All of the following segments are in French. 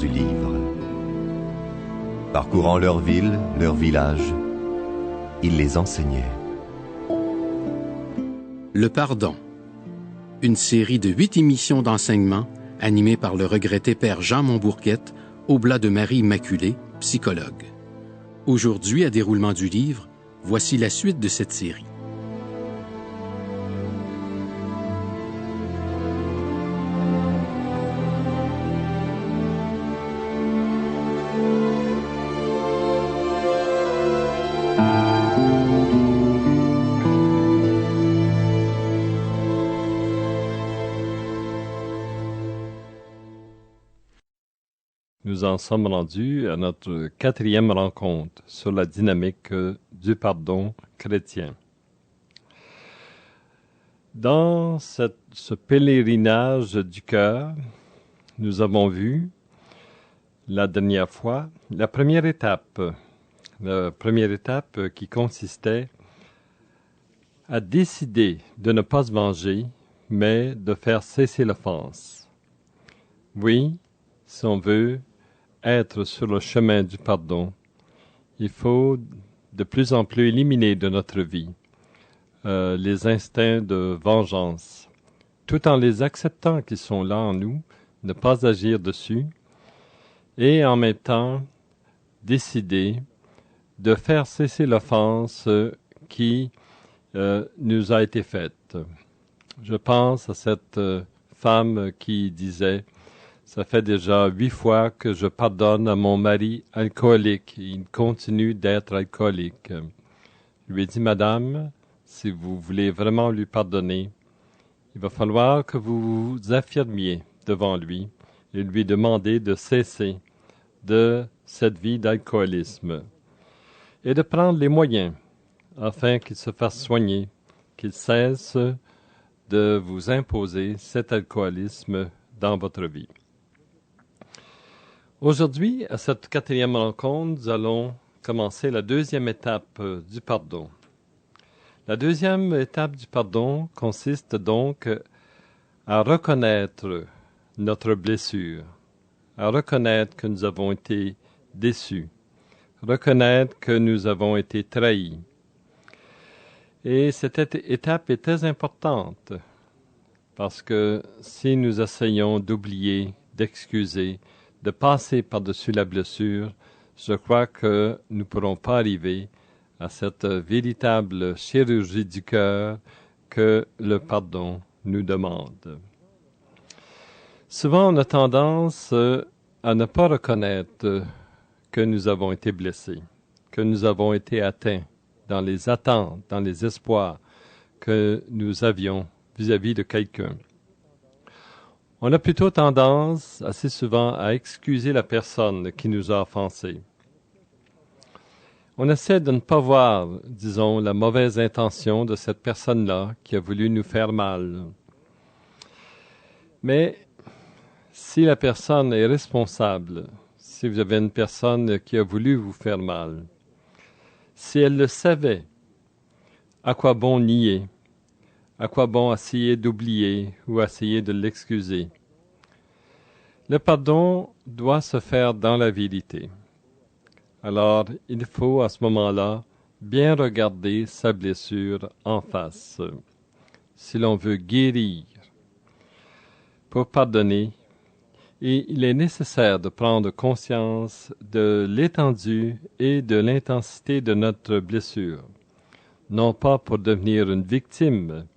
du livre. Parcourant leurs villes, leurs villages, il les enseignait. Le pardon. Une série de 8 émissions d'enseignement animées par le regretté père Jean Montbourquette, oblat de Marie Immaculée, psychologue. Aujourd'hui, à déroulement du livre, voici la suite de cette série. Nous en sommes rendus à notre 4e rencontre sur la dynamique du pardon chrétien. Dans ce pèlerinage du cœur, nous avons vu la dernière fois la première étape qui consistait à décider de ne pas se venger, mais de faire cesser l'offense. Oui, si on veut être sur le chemin du pardon, il faut de plus en plus éliminer de notre vie les instincts de vengeance, tout en les acceptant qu'ils sont là en nous, ne pas agir dessus, et en même temps décider de faire cesser l'offense qui nous a été faite. Je pense à cette femme qui disait: ça fait déjà 8 fois que je pardonne à mon mari alcoolique. Il continue d'être alcoolique. Je lui ai dit: Madame, si vous voulez vraiment lui pardonner, il va falloir que vous vous affirmiez devant lui et lui demander de cesser de cette vie d'alcoolisme et de prendre les moyens afin qu'il se fasse soigner, qu'il cesse de vous imposer cet alcoolisme dans votre vie. Aujourd'hui, à cette 4e rencontre, nous allons commencer la 2e étape du pardon. La 2e étape du pardon consiste donc à reconnaître notre blessure, à reconnaître que nous avons été déçus, reconnaître que nous avons été trahis. Et cette étape est très importante parce que si nous essayons d'oublier, d'excuser, de passer par-dessus la blessure, je crois que nous ne pourrons pas arriver à cette véritable chirurgie du cœur que le pardon nous demande. Souvent, on a tendance à ne pas reconnaître que nous avons été blessés, que nous avons été atteints dans les attentes, dans les espoirs que nous avions vis-à-vis de quelqu'un. On a plutôt tendance, assez souvent, à excuser la personne qui nous a offensés. On essaie de ne pas voir, disons, la mauvaise intention de cette personne-là qui a voulu nous faire mal. Mais si la personne est responsable, si vous avez une personne qui a voulu vous faire mal, si elle le savait, à quoi bon nier? À quoi bon essayer d'oublier ou essayer de l'excuser? Le pardon doit se faire dans la vérité. Alors, il faut à ce moment-là bien regarder sa blessure en face. Si l'on veut guérir, pour pardonner, et il est nécessaire de prendre conscience de l'étendue et de l'intensité de notre blessure, non pas pour devenir une victime,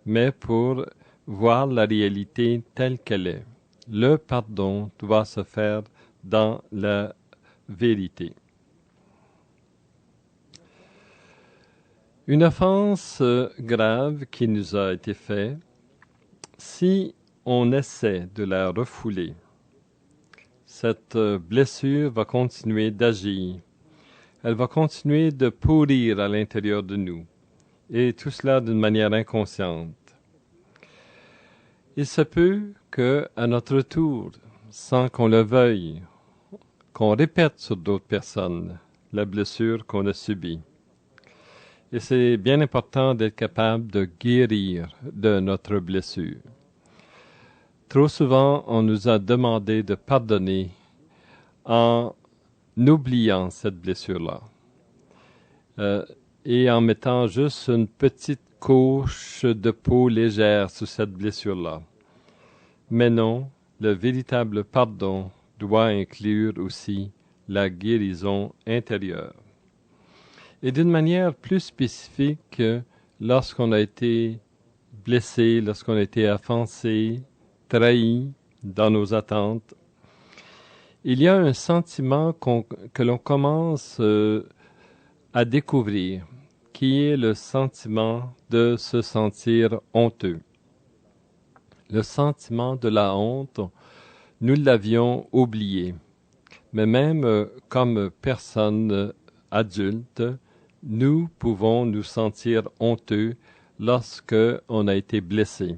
mais pour voir la réalité telle qu'elle est. Le pardon doit se faire dans la vérité. Une offense grave qui nous a été faite, si on essaie de la refouler, cette blessure va continuer d'agir. Elle va continuer de pourrir à l'intérieur de nous, et tout cela d'une manière inconsciente. Il se peut qu'à notre tour, sans qu'on le veuille, qu'on répète sur d'autres personnes la blessure qu'on a subie. Et c'est bien important d'être capable de guérir de notre blessure. Trop souvent, on nous a demandé de pardonner en oubliant cette blessure-là et en mettant juste une petite couche de peau légère sur cette blessure-là. Mais non, le véritable pardon doit inclure aussi la guérison intérieure. Et d'une manière plus spécifique, lorsqu'on a été blessé, lorsqu'on a été offensé, trahi dans nos attentes, il y a un sentiment que l'on commence à découvrir, qui est le sentiment de se sentir honteux. Le sentiment de la honte, nous l'avions oublié. Mais même comme personnes adultes, nous pouvons nous sentir honteux lorsque on a été blessé.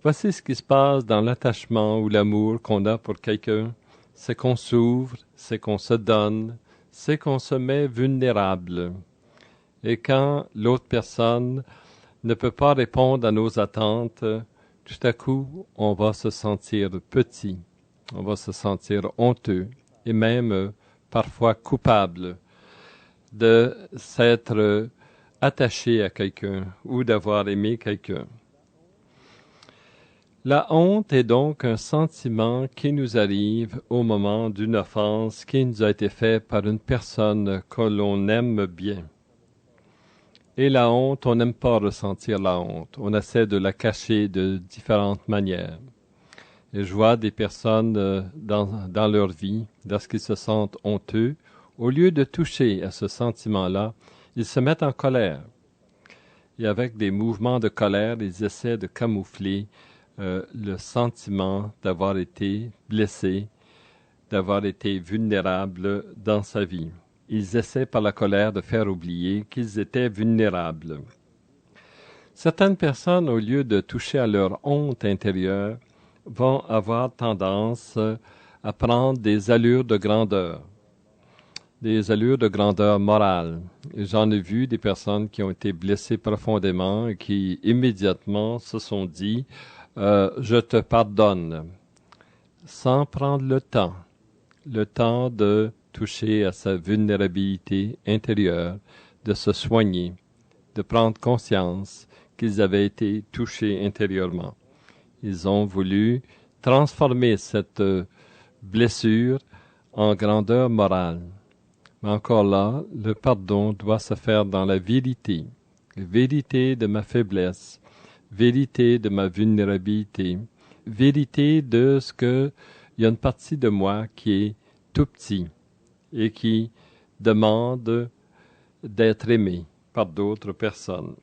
Voici ce qui se passe dans l'attachement ou l'amour qu'on a pour quelqu'un. C'est qu'on s'ouvre, c'est qu'on se donne, c'est qu'on se met vulnérable. Et quand l'autre personne ne peut pas répondre à nos attentes, tout à coup, on va se sentir petit, on va se sentir honteux et même parfois coupable de s'être attaché à quelqu'un ou d'avoir aimé quelqu'un. La honte est donc un sentiment qui nous arrive au moment d'une offense qui nous a été faite par une personne que l'on aime bien. Et la honte, on n'aime pas ressentir la honte. On essaie de la cacher de différentes manières. Et je vois des personnes dans leur vie, lorsqu'ils se sentent honteux, au lieu de toucher à ce sentiment-là, ils se mettent en colère. Et avec des mouvements de colère, ils essaient de camoufler le sentiment d'avoir été blessé, d'avoir été vulnérable dans sa vie. Ils essaient par la colère de faire oublier qu'ils étaient vulnérables. Certaines personnes, au lieu de toucher à leur honte intérieure, vont avoir tendance à prendre des allures de grandeur morale. Et j'en ai vu des personnes qui ont été blessées profondément et qui immédiatement se sont dit « je te pardonne », sans prendre le temps de toucher à sa vulnérabilité intérieure, de se soigner, de prendre conscience qu'ils avaient été touchés intérieurement. Ils ont voulu transformer cette blessure en grandeur morale. Mais encore là, le pardon doit se faire dans la vérité de ma faiblesse, vérité de ma vulnérabilité, vérité de ce que il y a une partie de moi qui est tout petit et qui demande d'être aimé par d'autres personnes.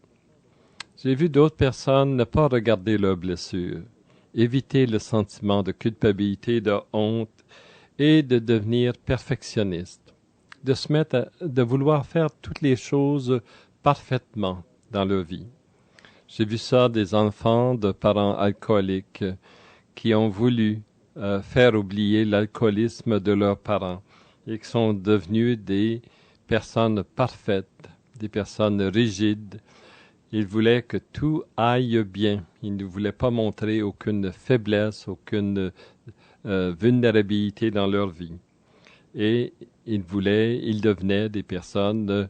J'ai vu d'autres personnes ne pas regarder leurs blessures, éviter le sentiment de culpabilité, de honte et de devenir perfectionniste, de vouloir faire toutes les choses parfaitement dans leur vie. J'ai vu ça des enfants de parents alcooliques qui ont voulu faire oublier l'alcoolisme de leurs parents et qui sont devenus des personnes parfaites, des personnes rigides. Ils voulaient que tout aille bien. Ils ne voulaient pas montrer aucune faiblesse, aucune vulnérabilité dans leur vie. Et ils devenaient des personnes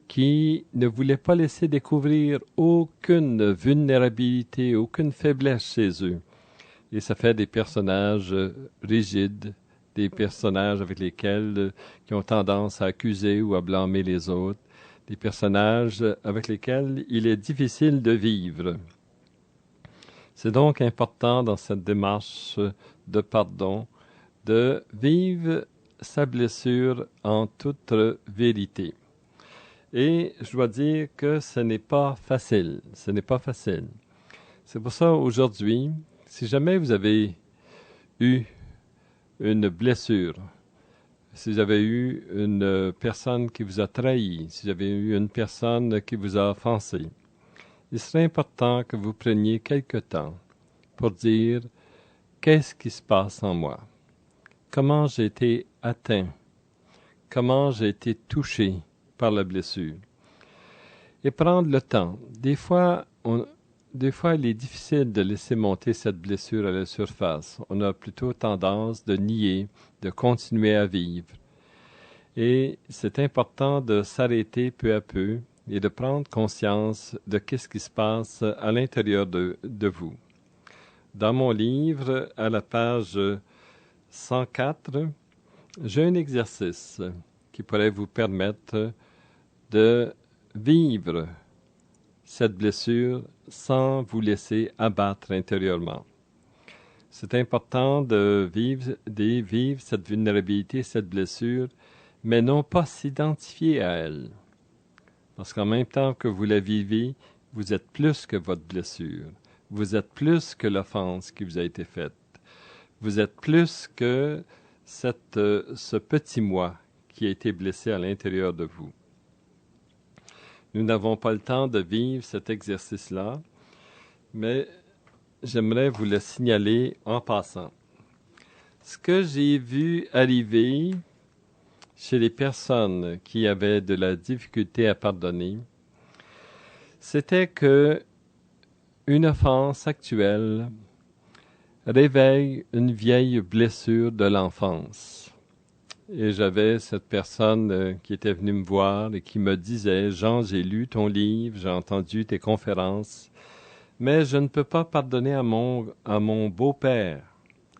qui ne voulaient pas laisser découvrir aucune vulnérabilité, aucune faiblesse chez eux. Et ça fait des personnages rigides, des personnages avec lesquels qui ont tendance à accuser ou à blâmer les autres, des personnages avec lesquels il est difficile de vivre. C'est donc important dans cette démarche de pardon de vivre sa blessure en toute vérité. Et je dois dire que ce n'est pas facile. Ce n'est pas facile. C'est pour ça aujourd'hui, si jamais vous avez eu une blessure, si vous avez eu une personne qui vous a trahi, si vous avez eu une personne qui vous a offensé, il serait important que vous preniez quelque temps pour dire qu'est-ce qui se passe en moi, comment j'ai été atteint, comment j'ai été touché par la blessure. Et prendre le temps. Des fois, des fois, il est difficile de laisser monter cette blessure à la surface. On a plutôt tendance de nier, de continuer à vivre. Et c'est important de s'arrêter peu à peu et de prendre conscience de ce qui se passe à l'intérieur de vous. Dans mon livre, à la page 104, j'ai un exercice qui pourrait vous permettre de vivre cette blessure sans vous laisser abattre intérieurement. C'est important de vivre cette vulnérabilité, cette blessure, mais non pas s'identifier à elle. Parce qu'en même temps que vous la vivez, vous êtes plus que votre blessure. Vous êtes plus que l'offense qui vous a été faite. Vous êtes plus que ce petit moi qui a été blessé à l'intérieur de vous. Nous n'avons pas le temps de vivre cet exercice-là, mais j'aimerais vous le signaler en passant. Ce que j'ai vu arriver chez les personnes qui avaient de la difficulté à pardonner, c'était que une offense actuelle réveille une vieille blessure de l'enfance. Et j'avais cette personne qui était venue me voir et qui me disait « Jean, j'ai lu ton livre, j'ai entendu tes conférences, mais je ne peux pas pardonner à mon beau-père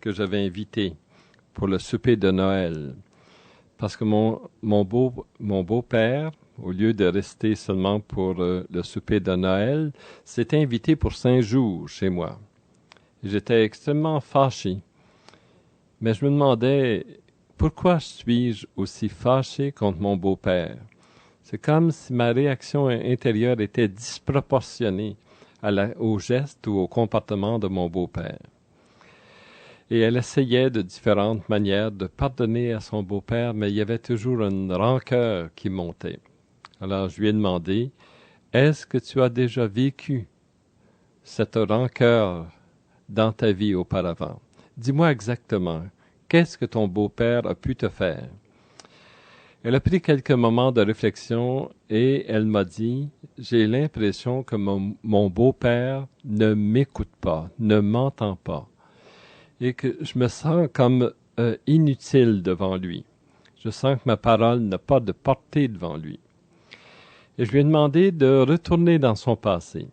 que j'avais invité pour le souper de Noël. Parce que mon beau-père, au lieu de rester seulement pour le souper de Noël, s'est invité pour 5 jours chez moi. J'étais extrêmement fâché. Mais je me demandais, pourquoi suis-je aussi fâché contre mon beau-père? C'est comme si ma réaction intérieure était disproportionnée au geste ou au comportement de mon beau-père. Et elle essayait de différentes manières de pardonner à son beau-père, mais il y avait toujours une rancœur qui montait. Alors je lui ai demandé, est-ce que tu as déjà vécu cette rancœur dans ta vie auparavant? Dis-moi exactement, qu'est-ce que ton beau-père a pu te faire? Elle a pris quelques moments de réflexion et elle m'a dit, j'ai l'impression que mon beau-père ne m'écoute pas, ne m'entend pas, et que je me sens comme inutile devant lui. Je sens que ma parole n'a pas de portée devant lui. Et je lui ai demandé de retourner dans son passé,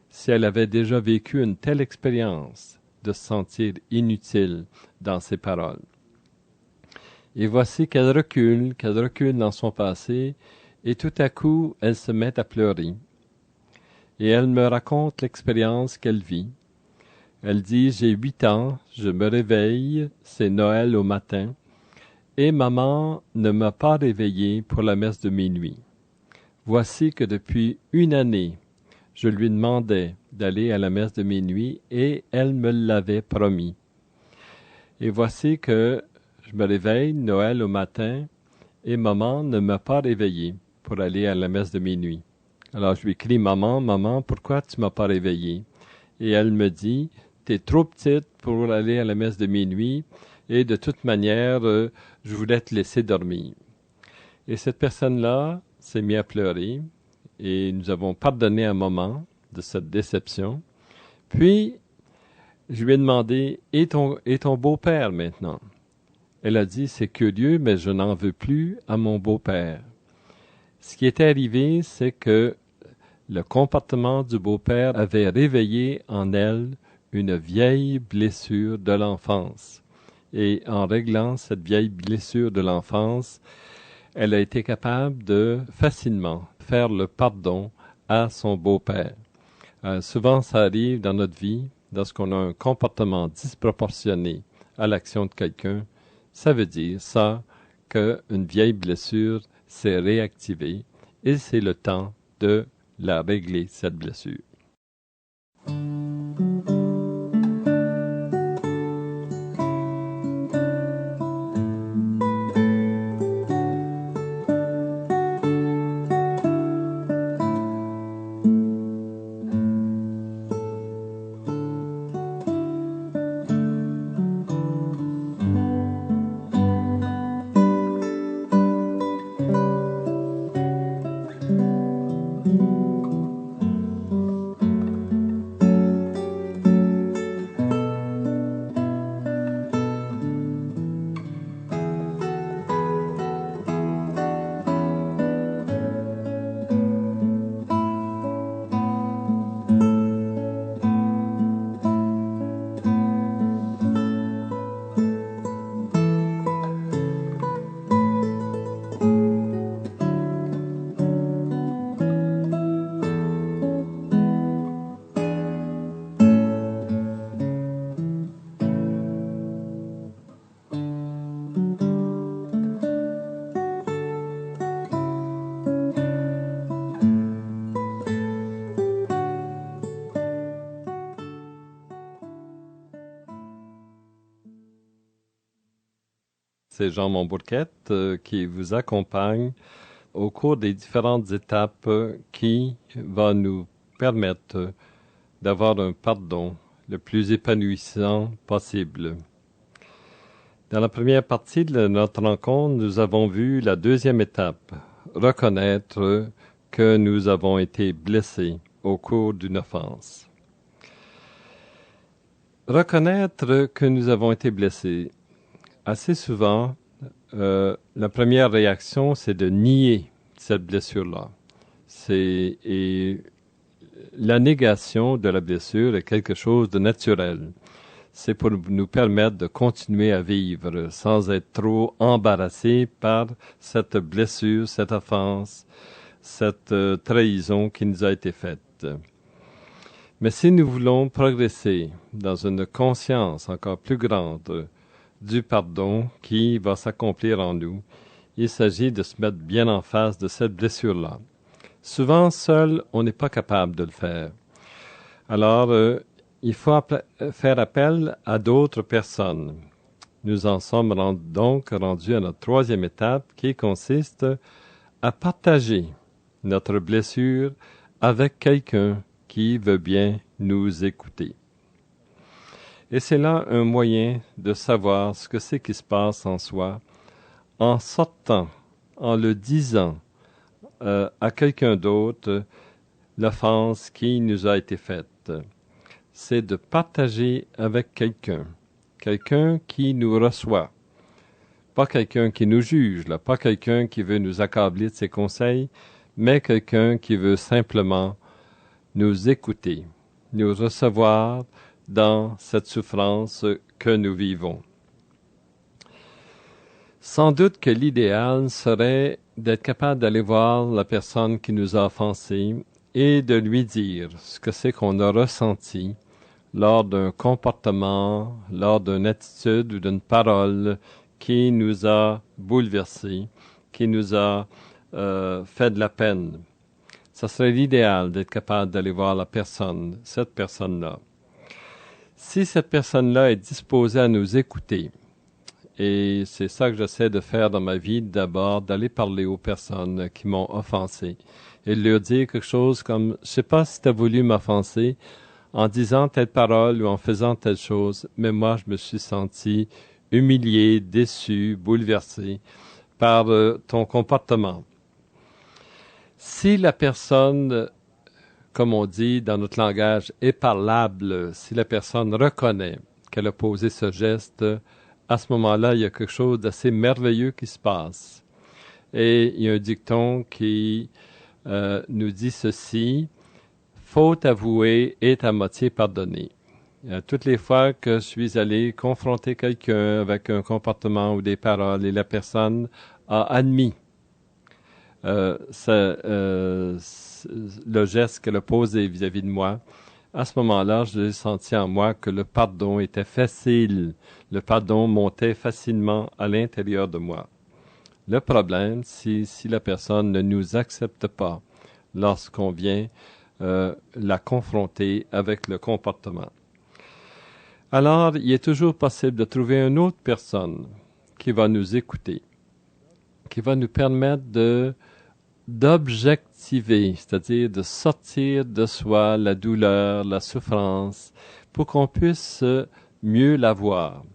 si elle avait déjà vécu une telle expérience de se sentir inutile dans ses paroles. Et voici qu'elle recule dans son passé, et tout à coup, elle se met à pleurer. Et elle me raconte l'expérience qu'elle vit. Elle dit, j'ai 8 ans, je me réveille, c'est Noël au matin, et maman ne m'a pas réveillé pour la messe de minuit. Voici que depuis 1 année, je lui demandais d'aller à la messe de minuit et elle me l'avait promis. Et voici que je me réveille Noël au matin et maman ne m'a pas réveillé pour aller à la messe de minuit. Alors je lui crie, maman, pourquoi tu m'as pas réveillé? Et elle me dit, t'es trop petite pour aller à la messe de minuit et de toute manière, je voulais te laisser dormir. Et cette personne-là s'est mise à pleurer et nous avons pardonné un moment de cette déception. Puis, je lui ai demandé, et ton beau-père maintenant? Elle a dit, c'est curieux, mais je n'en veux plus à mon beau-père. Ce qui était arrivé, c'est que le comportement du beau-père avait réveillé en elle une vieille blessure de l'enfance. Et en réglant cette vieille blessure de l'enfance, elle a été capable de facilement faire le pardon à son beau-père. Souvent, ça arrive dans notre vie, lorsqu'on a un comportement disproportionné à l'action de quelqu'un, ça veut dire ça qu'une vieille blessure s'est réactivée et c'est le temps de la régler, cette blessure. C'est Jean Montbourquette qui vous accompagne au cours des différentes étapes qui va nous permettre d'avoir un pardon le plus épanouissant possible. Dans la première partie de notre rencontre, nous avons vu la deuxième étape, reconnaître que nous avons été blessés au cours d'une offense. Reconnaître que nous avons été blessés. Assez souvent, la première réaction, c'est de nier cette blessure-là. Et la négation de la blessure est quelque chose de naturel. C'est pour nous permettre de continuer à vivre sans être trop embarrassés par cette blessure, cette offense, cette trahison qui nous a été faite. Mais si nous voulons progresser dans une conscience encore plus grande du pardon qui va s'accomplir en nous, il s'agit de se mettre bien en face de cette blessure-là. Souvent, seul, on n'est pas capable de le faire. Alors, il faut faire appel à d'autres personnes. Nous en sommes donc rendus à notre troisième étape qui consiste à partager notre blessure avec quelqu'un qui veut bien nous écouter. Et c'est là un moyen de savoir ce que c'est qui se passe en soi, en sortant, en le disant à quelqu'un d'autre l'offense qui nous a été faite. C'est de partager avec quelqu'un qui nous reçoit. Pas quelqu'un qui nous juge, là, pas quelqu'un qui veut nous accabler de ses conseils, mais quelqu'un qui veut simplement nous écouter, nous recevoir dans cette souffrance que nous vivons. Sans doute que l'idéal serait d'être capable d'aller voir la personne qui nous a offensés et de lui dire ce que c'est qu'on a ressenti lors d'un comportement, lors d'une attitude ou d'une parole qui nous a bouleversés, qui nous a fait de la peine. Ça serait l'idéal d'être capable d'aller voir la personne, cette personne-là. Si cette personne-là est disposée à nous écouter, et c'est ça que j'essaie de faire dans ma vie, d'abord, d'aller parler aux personnes qui m'ont offensé et de leur dire quelque chose comme « Je sais pas si tu as voulu m'offenser en disant telle parole ou en faisant telle chose, mais moi, je me suis senti humilié, déçu, bouleversé par ton comportement. » Si la personne, comme on dit dans notre langage, est parlable, si la personne reconnaît qu'elle a posé ce geste, à ce moment-là, il y a quelque chose d'assez merveilleux qui se passe. Et il y a un dicton qui nous dit ceci, « Faute avouée est à moitié pardonnée ». Toutes les fois que je suis allé confronter quelqu'un avec un comportement ou des paroles et la personne a admis le geste qu'elle a posé vis-à-vis de moi, à ce moment-là, j'ai senti en moi que le pardon était facile. Le pardon montait facilement à l'intérieur de moi. Le problème, c'est si la personne ne nous accepte pas lorsqu'on vient la confronter avec le comportement. Alors, il est toujours possible de trouver une autre personne qui va nous écouter, qui va nous permettre d'objectiver, c'est-à-dire de sortir de soi la douleur, la souffrance, pour qu'on puisse mieux la voir.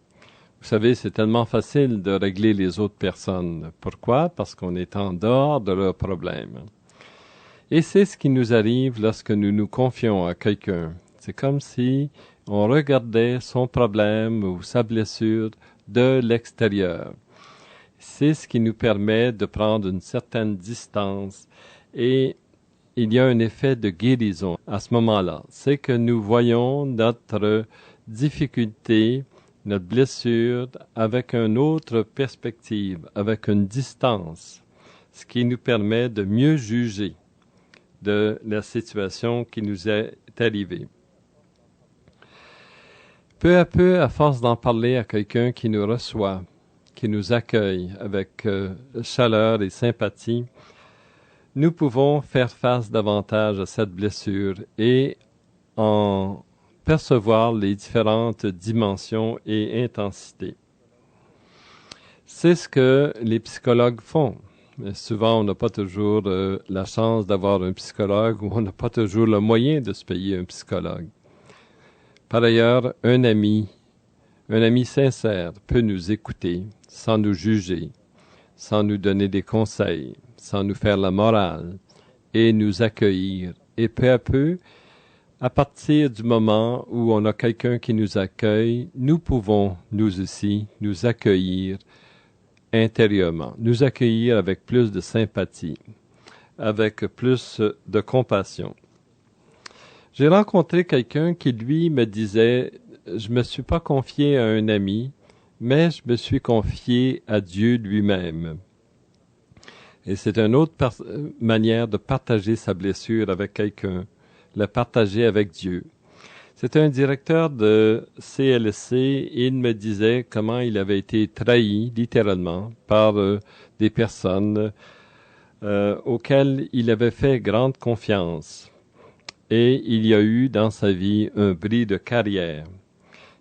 Vous savez, c'est tellement facile de régler les autres personnes. Pourquoi? Parce qu'on est en dehors de leurs problèmes. Et c'est ce qui nous arrive lorsque nous nous confions à quelqu'un. C'est comme si on regardait son problème ou sa blessure de l'extérieur. C'est ce qui nous permet de prendre une certaine distance et il y a un effet de guérison à ce moment-là. C'est que nous voyons notre difficulté, notre blessure avec une autre perspective, avec une distance, ce qui nous permet de mieux juger de la situation qui nous est arrivée. Peu à peu, à force d'en parler à quelqu'un qui nous reçoit, qui nous accueille avec chaleur et sympathie, nous pouvons faire face davantage à cette blessure et en percevoir les différentes dimensions et intensités. C'est ce que les psychologues font. Mais souvent, on n'a pas toujours la chance d'avoir un psychologue ou on n'a pas toujours le moyen de se payer un psychologue. Par ailleurs, un ami sincère peut nous écouter sans nous juger, sans nous donner des conseils, sans nous faire la morale et nous accueillir. Et peu à peu, à partir du moment où on a quelqu'un qui nous accueille, nous pouvons, nous aussi, nous accueillir intérieurement, nous accueillir avec plus de sympathie, avec plus de compassion. J'ai rencontré quelqu'un qui, lui, me disait « Je me suis pas confié à un ami, mais je me suis confié à Dieu lui-même. » Et c'est une autre manière de partager sa blessure avec quelqu'un, la partager avec Dieu. C'est un directeur de CLSC et il me disait comment il avait été trahi, littéralement, par des personnes auxquelles il avait fait grande confiance. Et il y a eu dans sa vie un bris de carrière.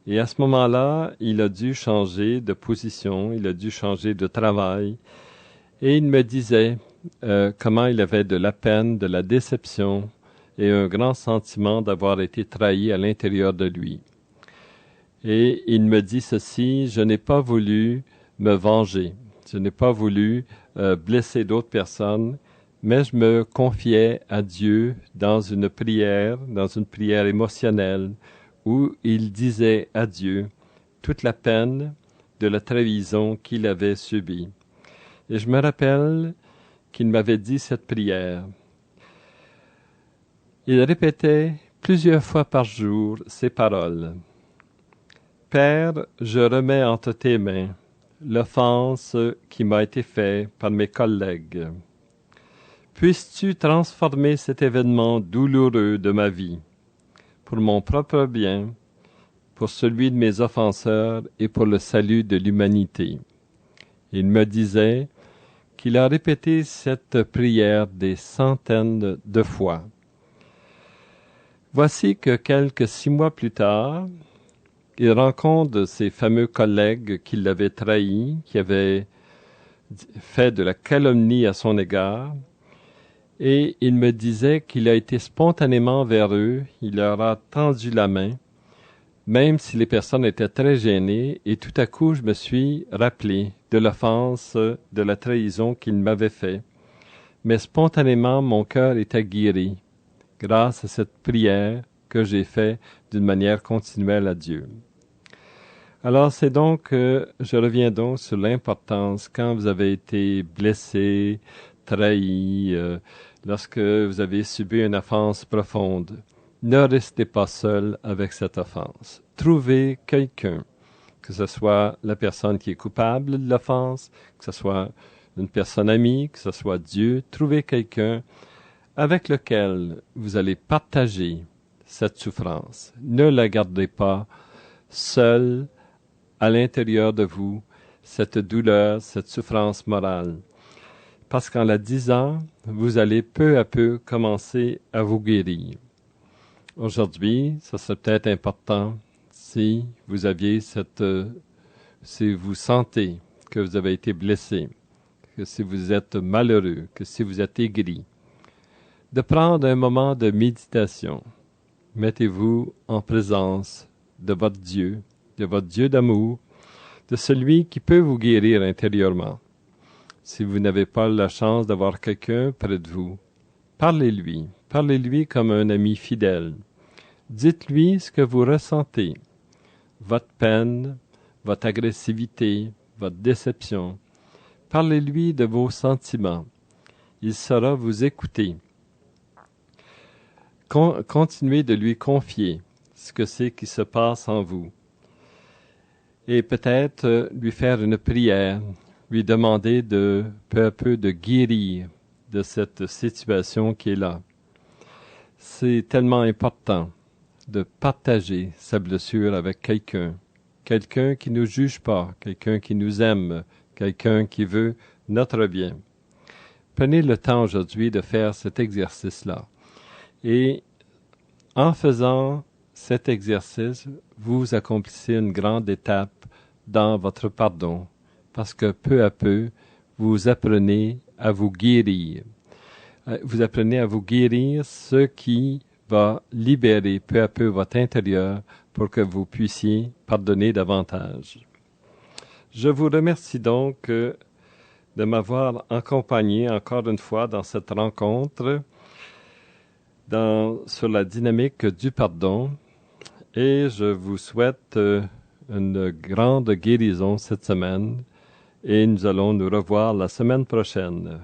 Et à ce moment-là, il a dû changer de position, il a dû changer de travail. Et il me disait comment il avait de la peine, de la déception, et un grand sentiment d'avoir été trahi à l'intérieur de lui. Et il me dit ceci, je n'ai pas voulu me venger, je n'ai pas voulu blesser d'autres personnes, mais je me confiais à Dieu dans une prière émotionnelle, où il disait à Dieu toute la peine de la trahison qu'il avait subie. Et je me rappelle qu'il m'avait dit cette prière. Il répétait plusieurs fois par jour ces paroles. « Père, je remets entre tes mains l'offense qui m'a été faite par mes collègues. Puisses-tu transformer cet événement douloureux de ma vie pour mon propre bien, pour celui de mes offenseurs et pour le salut de l'humanité. » Il me disait qu'il a répété cette prière des centaines de fois. Voici que quelques 6 mois plus tard, il rencontre ses fameux collègues qui l'avaient trahi, qui avaient fait de la calomnie à son égard, et il me disait qu'il a été spontanément vers eux, il leur a tendu la main, même si les personnes étaient très gênées, et tout à coup je me suis rappelé de l'offense, de la trahison qu'il m'avait fait. Mais spontanément mon cœur était guéri, grâce à cette prière que j'ai faite d'une manière continuelle à Dieu. Alors c'est donc, je reviens donc sur l'importance quand vous avez été blessé, trahi, lorsque vous avez subi une offense profonde. Ne restez pas seul avec cette offense. Trouvez quelqu'un, que ce soit la personne qui est coupable de l'offense, que ce soit une personne amie, que ce soit Dieu. Trouvez quelqu'un avec lequel vous allez partager cette souffrance. Ne la gardez pas seule à l'intérieur de vous, cette douleur, cette souffrance morale. Parce qu'en la disant, vous allez peu à peu commencer à vous guérir. Aujourd'hui, ça serait peut-être important si vous aviez si vous sentez que vous avez été blessé, que si vous êtes malheureux, que si vous êtes aigri, de prendre un moment de méditation. Mettez-vous en présence de votre Dieu d'amour, de celui qui peut vous guérir intérieurement. Si vous n'avez pas la chance d'avoir quelqu'un près de vous, parlez-lui comme un ami fidèle. Dites-lui ce que vous ressentez, votre peine, votre agressivité, votre déception. Parlez-lui de vos sentiments. Il saura vous écouter. Continuez de lui confier ce que c'est qui se passe en vous. Et peut-être lui faire une prière, lui demander peu à peu de guérir de cette situation qui est là. C'est tellement important de partager sa blessure avec quelqu'un qui ne juge pas, quelqu'un qui nous aime, quelqu'un qui veut notre bien. Prenez le temps aujourd'hui de faire cet exercice-là. Et en faisant cet exercice, vous accomplissez une grande étape dans votre pardon parce que peu à peu, vous apprenez à vous guérir. Vous apprenez à vous guérir, ce qui va libérer peu à peu votre intérieur pour que vous puissiez pardonner davantage. Je vous remercie donc de m'avoir accompagné encore une fois dans cette rencontre sur la dynamique du pardon et je vous souhaite une grande guérison cette semaine et nous allons nous revoir la semaine prochaine.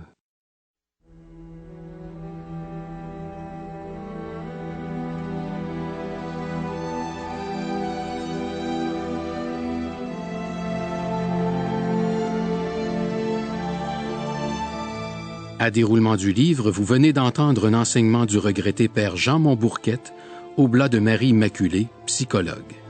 À déroulement du livre, vous venez d'entendre un enseignement du regretté Père Jean Montbourquette, Oblat de Marie Immaculée, psychologue.